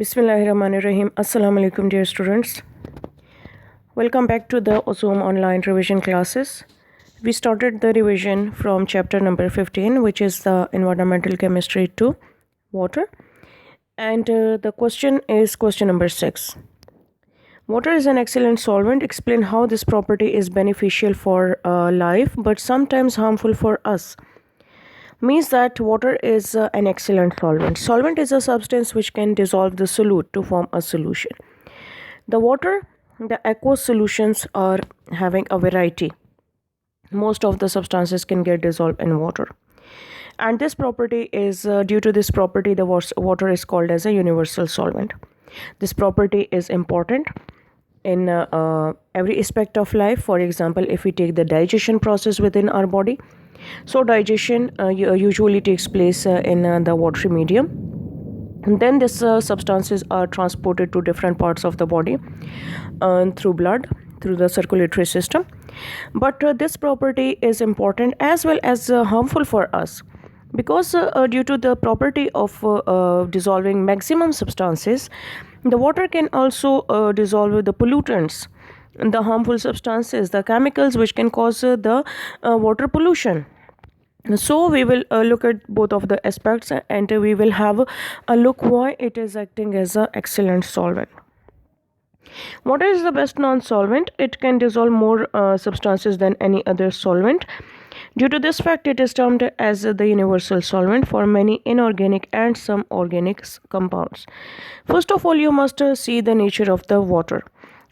Bismillahirrahmanirrahim. Assalamu alaikum, dear students. Welcome back to the Zoom online revision classes. We started the revision from chapter number 15, which is the environmental chemistry to water. And the question is question number 6. Water is an excellent solvent. Explain how this property is beneficial for life but sometimes harmful for us. Means that water is an excellent solvent. Solvent is a substance which can dissolve the solute to form a solution. The aqueous solutions are having a variety. Most of the substances can get dissolved in water. And this property is, due to this property, the water is called as a universal solvent. This property is important in every aspect of life. For example, if we take the digestion process within our body, so digestion usually takes place in the watery medium, and then these substances are transported to different parts of the body through blood, through the circulatory system. But this property is important as well as harmful for us, because due to the property of dissolving maximum substances, the water can also dissolve the pollutants, the harmful substances, the chemicals which can cause the water pollution. So we will look at both of the aspects, and we will have a look why it is acting as an excellent solvent. Water is the best non-solvent. It can dissolve more substances than any other solvent. Due to this fact, it is termed as the universal solvent for many inorganic and some organic compounds. First of all, you must see the nature of the water.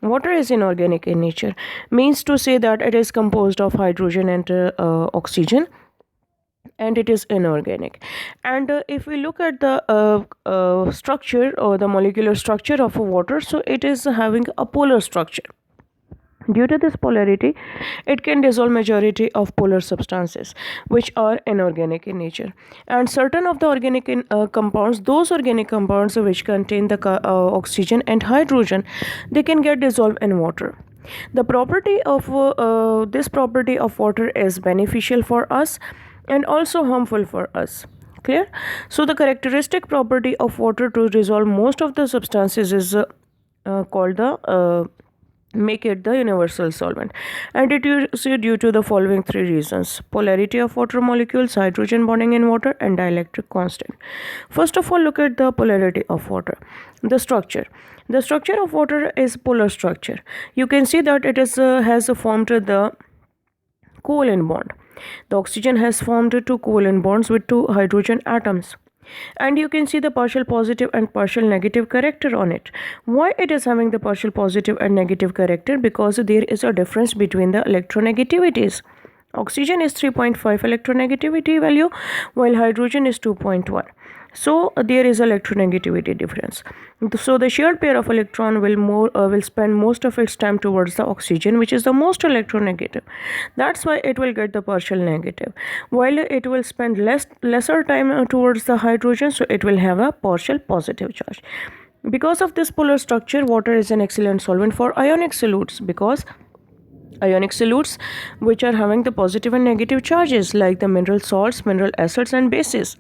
Water is inorganic in nature, means to say that it is composed of hydrogen and oxygen, and it is inorganic. And if we look at the structure or the molecular structure of water, so it is having a polar structure. Due to this polarity, it can dissolve majority of polar substances which are inorganic in nature. And certain of the organic compounds, those organic compounds which contain the oxygen and hydrogen, they can get dissolved in water. The property of this property of water is beneficial for us and also harmful for us. Clear? So the characteristic property of water to dissolve most of the substances is called the make it the universal solvent, and it is due to the following three reasons: polarity of water molecules, hydrogen bonding in water, and dielectric constant. First of all, look at the polarity of water. The structure of water is polar structure. You can see that it is has formed the covalent bond. The oxygen has formed two covalent bonds with two hydrogen atoms, and you can see the partial positive and partial negative character on it. Why it is having the partial positive and negative character? Because there is a difference between the electronegativities. Oxygen is 3.5 electronegativity value, while hydrogen is 2.1. So there is electronegativity difference. So the shared pair of electron will spend most of its time towards the oxygen, which is the most electronegative. That's why it will get the partial negative, while it will spend lesser time towards the hydrogen, so it will have a partial positive charge. Because of this polar structure, water is an excellent solvent for ionic solutes, because ionic solutes which are having the positive and negative charges, like the mineral salts, mineral acids, and bases.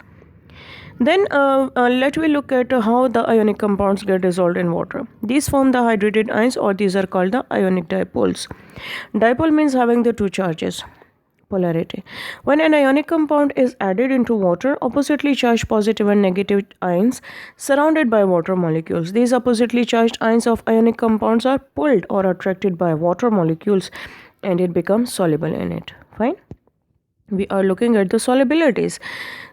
Then let me look at how the ionic compounds get dissolved in water. These form the hydrated ions, or these are called the ionic dipoles. Dipole means having the two charges. Polarity. When an ionic compound is added into water, oppositely charged positive and negative ions surrounded by water molecules. These oppositely charged ions of ionic compounds are pulled or attracted by water molecules, and it becomes soluble in it. Fine. We are looking at the solubilities.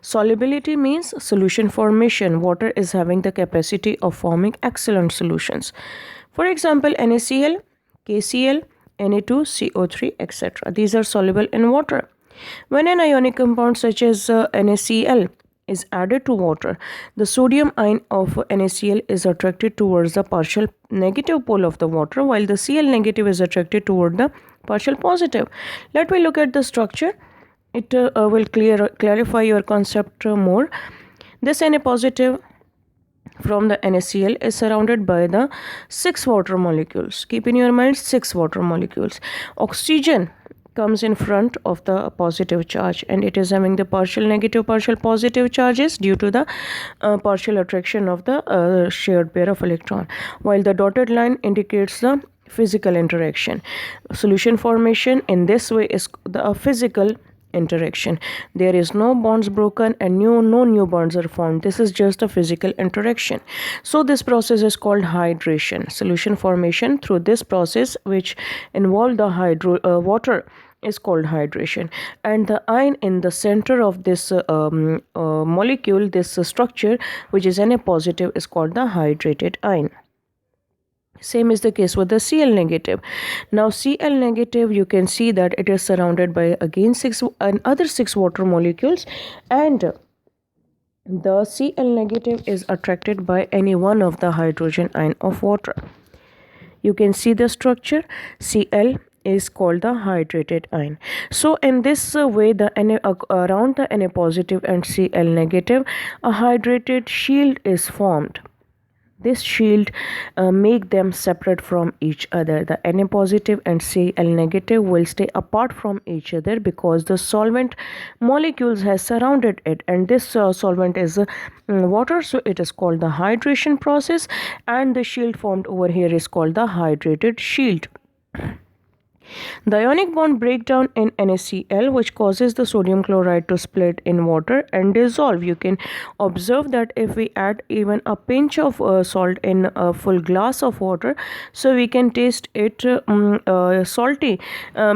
Solubility means solution formation. Water is having the capacity of forming excellent solutions. For example, NaCl, KCl, Na2, CO3, etc. These are soluble in water. When an ionic compound such as NaCl is added to water, the sodium ion of NaCl is attracted towards the partial negative pole of the water, while the Cl negative is attracted toward the partial positive. Let me look at the structure. It will clarify your concept more. This Na positive from the NaCl is surrounded by the 6 water molecules. Keep in your mind 6 water molecules. Oxygen comes in front of the positive charge, and it is having the partial negative, partial positive charges due to the partial attraction of the shared pair of electron, while the dotted line indicates the physical interaction. Solution formation in this way is the physical interaction. There is no bonds broken and no new bonds are formed. This is just a physical interaction. So this process is called hydration. Solution formation through this process, which involve the water, is called hydration. And the ion in the center of this molecule, this structure, which is Na positive, is called the hydrated ion. Same is the case with the Cl negative. Now Cl negative, you can see that it is surrounded by again other 6 water molecules, and the Cl negative is attracted by any one of the hydrogen ion of water. You can see the structure. Cl is called the hydrated ion. So in this way, the around the Na positive and Cl negative, a hydrated shield is formed. This shield make them separate from each other. The Na positive and Cl negative will stay apart from each other because the solvent molecules has surrounded it, and this solvent is water, so it is called the hydration process, and the shield formed over here is called the hydrated shield. The ionic bond breakdown in NaCl, which causes the sodium chloride to split in water and dissolve. You can observe that if we add even a pinch of salt in a full glass of water, so we can taste it salty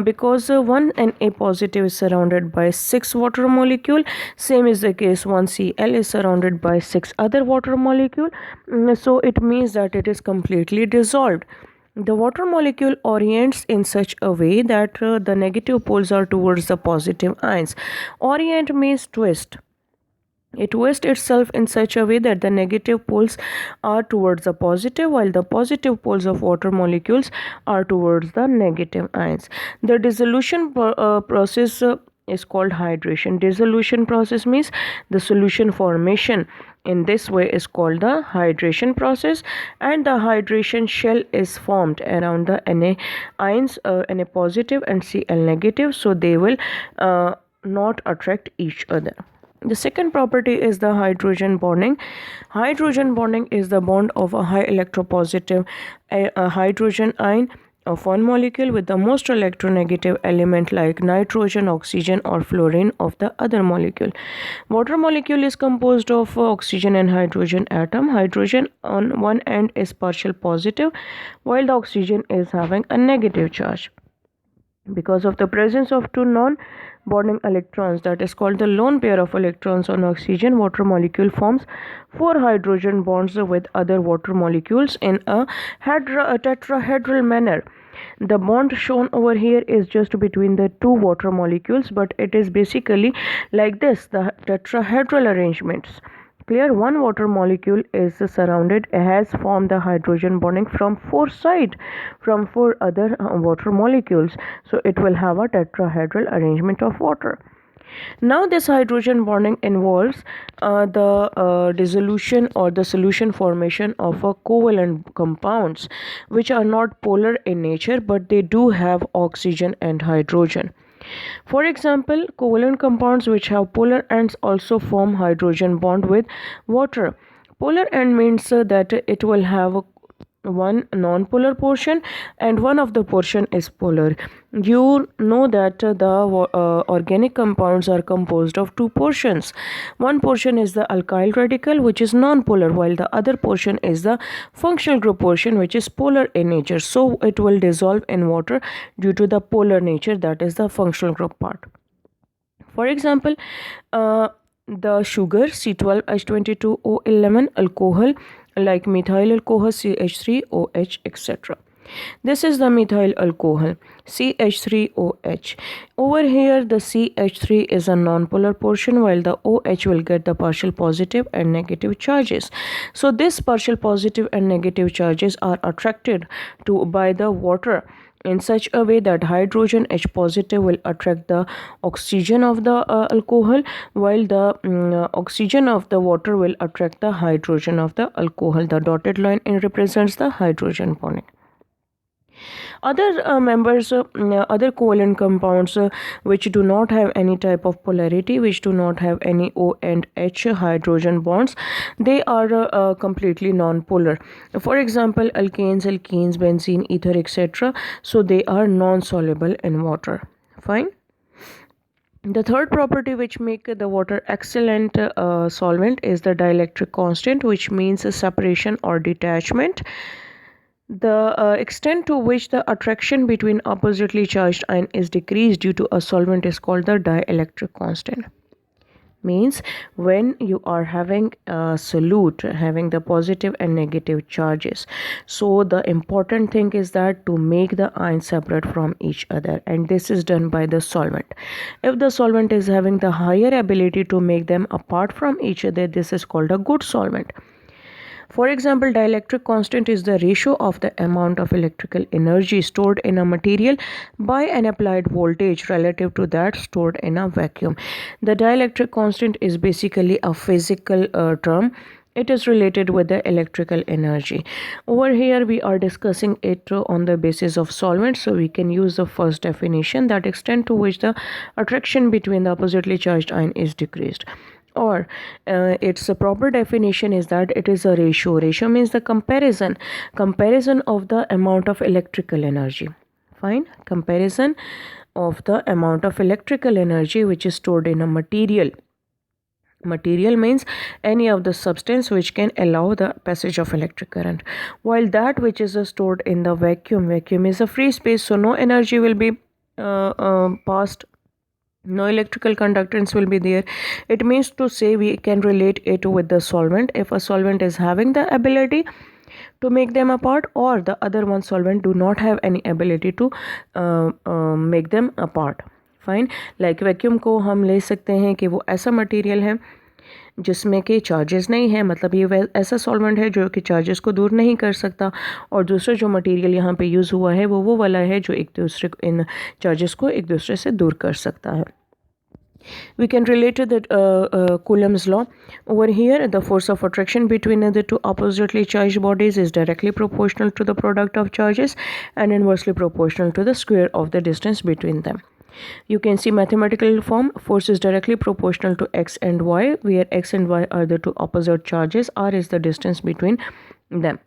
because one Na positive is surrounded by 6 water molecule. Same is the case, one Cl is surrounded by 6 other water molecule. So it means that it is completely dissolved. The water molecule orients in such a way that the negative poles are towards the positive ions. Orient means twist. It twists itself in such a way that the negative poles are towards the positive, while the positive poles of water molecules are towards the negative ions. The dissolution process is called hydration. Dissolution process means the solution formation in this way is called the hydration process, and the hydration shell is formed around the Na ions, Na positive and Cl negative, so they will not attract each other. The second property is the hydrogen bonding. Hydrogen bonding is the bond of a high electropositive hydrogen ion of one molecule with the most electronegative element like nitrogen, oxygen or fluorine of the other molecule. Water molecule is composed of oxygen and hydrogen atom. Hydrogen on one end is partial positive while the oxygen is having a negative charge. Because of the presence of 2 non-bonding electrons, that is called the lone pair of electrons on oxygen, water molecule forms 4 hydrogen bonds with other water molecules in a tetrahedral manner. The bond shown over here is just between the 2 water molecules, but it is basically like this, the tetrahedral arrangements. Clear, one water molecule is surrounded, has formed the hydrogen bonding from 4 sides, from 4 other water molecules. So it will have a tetrahedral arrangement of water. Now this hydrogen bonding involves the dissolution or the solution formation of a covalent compounds which are not polar in nature, but they do have oxygen and hydrogen. For example, covalent compounds which have polar ends also form hydrogen bond with water. Polar end means that it will have one non-polar portion and one of the portion is polar. You know that the organic compounds are composed of 2 portions. One portion is the alkyl radical, which is non-polar, while the other portion is the functional group portion, which is polar in nature. So it will dissolve in water due to the polar nature, that is the functional group part. For example, the sugar C12H22O11 alcohol like methyl alcohol CH3OH etc. This is the methyl alcohol CH3OH. Over here the CH3 is a non-polar portion while the OH will get the partial positive and negative charges. So this partial positive and negative charges are attracted to by the water in such a way that hydrogen H positive will attract the oxygen of the alcohol, while the oxygen of the water will attract the hydrogen of the alcohol. The dotted line represents the hydrogen bonding. Other covalent compounds which do not have any type of polarity, which do not have any O and H hydrogen bonds, they are completely non-polar. For example, alkenes, benzene, ether, etc. So they are non-soluble in water. Fine. The third property which make the water excellent solvent is the dielectric constant, which means a separation or detachment. The extent to which the attraction between oppositely charged ion is decreased due to a solvent is called the dielectric constant. Means when you are having a solute having the positive and negative charges, so the important thing is that to make the ions separate from each other, and this is done by the solvent. If the solvent is having the higher ability to make them apart from each other, this is called a good solvent. For example, dielectric constant is the ratio of the amount of electrical energy stored in a material by an applied voltage relative to that stored in a vacuum. The dielectric constant is basically a physical term. It is related with the electrical energy. Over here we are discussing it on the basis of solvents, so we can use the first definition, that extent to which the attraction between the oppositely charged ion is decreased. Or its a proper definition is that it is a ratio means the comparison of the amount of electrical energy. Fine. Comparison of the amount of electrical energy which is stored in a material. Material means any of the substance which can allow the passage of electric current, while that which is stored in the vacuum is a free space, so no energy will be passed, no electrical conductance will be there. It means to say we can relate it with the solvent. If a solvent is having the ability to make them apart, or the other one solvent do not have any ability to make them apart. Fine. Like vacuum को हम ले सकते हैं कि वो ऐसा material है जिसमें कि चार्जेस नहीं है, मतलब ये ऐसा सॉल्वेंट है जो कि चार्जेस को दूर नहीं कर सकता, और दूसरा जो मटेरियल यहाँ पे यूज़ हुआ है वो वाला है जो एक दूसरे इन चार्जेस को एक दूसरे से दूर कर सकता है. We can relate to the Coulomb's law. Over here, the force of attraction between the two oppositely charged bodies is directly proportional to the product of charges and inversely proportional to the square of the distance between them. You can see mathematical form. Force is directly proportional to x and y, where x and y are the two opposite charges, r is the distance between them.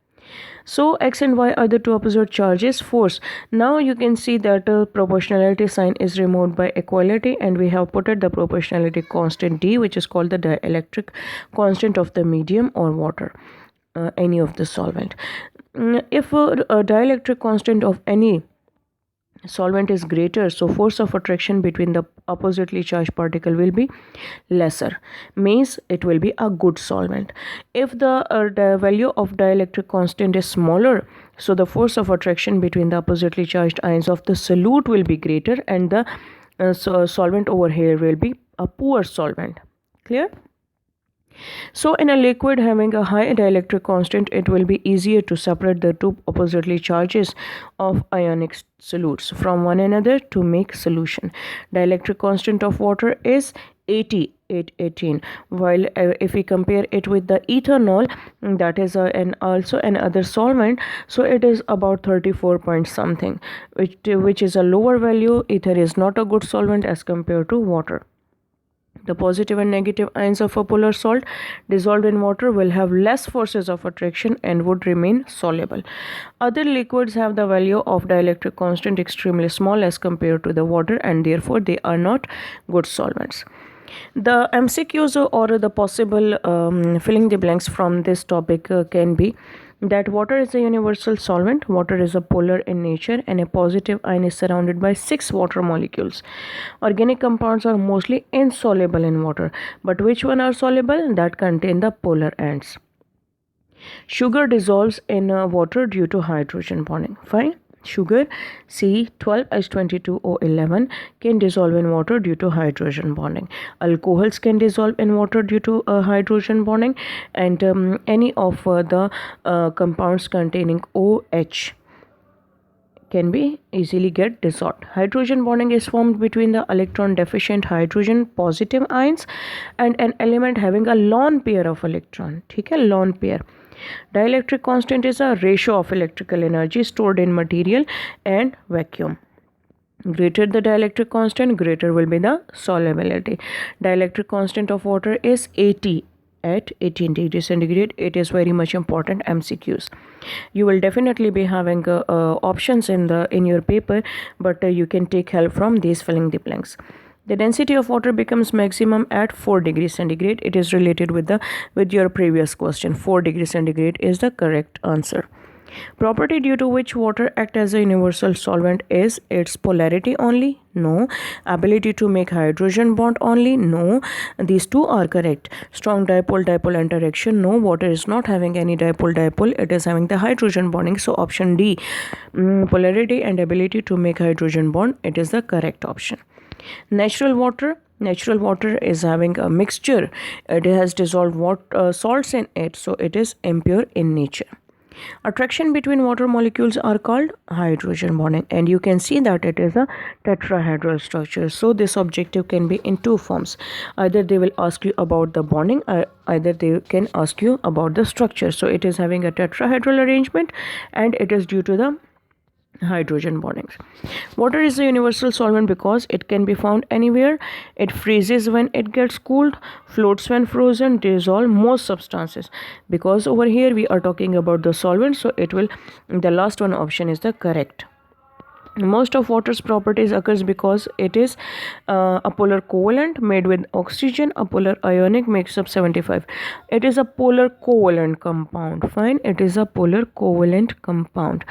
So x and y are the two opposite charges. Force, now you can see that proportionality sign is removed by equality, and we have put the proportionality constant d, which is called the dielectric constant of the medium or water, any of the solvent. If a dielectric constant of any solvent is greater, so force of attraction between the oppositely charged particle will be lesser, means it will be a good solvent. If the value of dielectric constant is smaller, so the force of attraction between the oppositely charged ions of the solute will be greater, and the solvent over here will be a poor solvent. Clear? So in a liquid having a high dielectric constant, it will be easier to separate the two oppositely charges of ionic solutes from one another to make solution. Dielectric constant of water is 818, while if we compare it with the ethanol, that is also another solvent, so it is about 34 point something, which is a lower value. Ether is not a good solvent as compared to water. The positive and negative ions of a polar salt dissolved in water will have less forces of attraction and would remain soluble. Other liquids have the value of dielectric constant extremely small as compared to the water, and therefore they are not good solvents. The MCQs or the possible filling the blanks from this topic can be that water is a universal solvent, water is a polar in nature, and a positive ion is surrounded by 6 water molecules. Organic compounds are mostly insoluble in water, but which one are soluble? That contain the polar ends. Sugar dissolves in water due to hydrogen bonding. Fine. Sugar C12H22O11 can dissolve in water due to hydrogen bonding. Alcohols can dissolve in water due to hydrogen bonding, and any of the compounds containing OH can be easily get dissolved. Hydrogen bonding is formed between the electron deficient hydrogen positive ions and an element having a lone pair of electron. ठीक है, lone pair. Dielectric constant is a ratio of electrical energy stored in material and vacuum. Greater the dielectric constant, greater will be the solubility. Dielectric constant of water is 80 at 18 degrees centigrade. It is very much important MCQs. You will definitely be having options in your paper, but you can take help from these filling the blanks. The density of water becomes maximum at 4 degrees centigrade. It is related with your previous question. 4 degrees centigrade is the correct answer. Property due to which water act as a universal solvent is its polarity only? No. Ability to make hydrogen bond only? No. These two are correct. Strong dipole-dipole interaction? No. Water is not having any dipole-dipole. It is having the hydrogen bonding. So option D, polarity and ability to make hydrogen bond, it is the correct option. Natural water is having a mixture. It has dissolved salts in it, so it is impure in nature. Attraction between water molecules are called hydrogen bonding, and you can see that it is a tetrahedral structure. So this objective can be in two forms. Either they will ask you about the bonding, or either they can ask you about the structure. So it is having a tetrahedral arrangement, and it is due to the hydrogen bonding. Water is a universal solvent because it can be found anywhere. It freezes when it gets cooled, floats when frozen, dissolve most substances. Because over here we are talking about the solvent, so the last one option is the correct. Most of water's properties occurs because it is a polar covalent made with oxygen. A polar ionic makes up 75. It is a polar covalent compound. Fine, it is a polar covalent compound.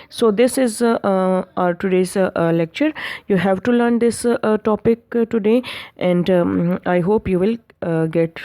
So this is our today's lecture. You have to learn this topic today, and I hope you will get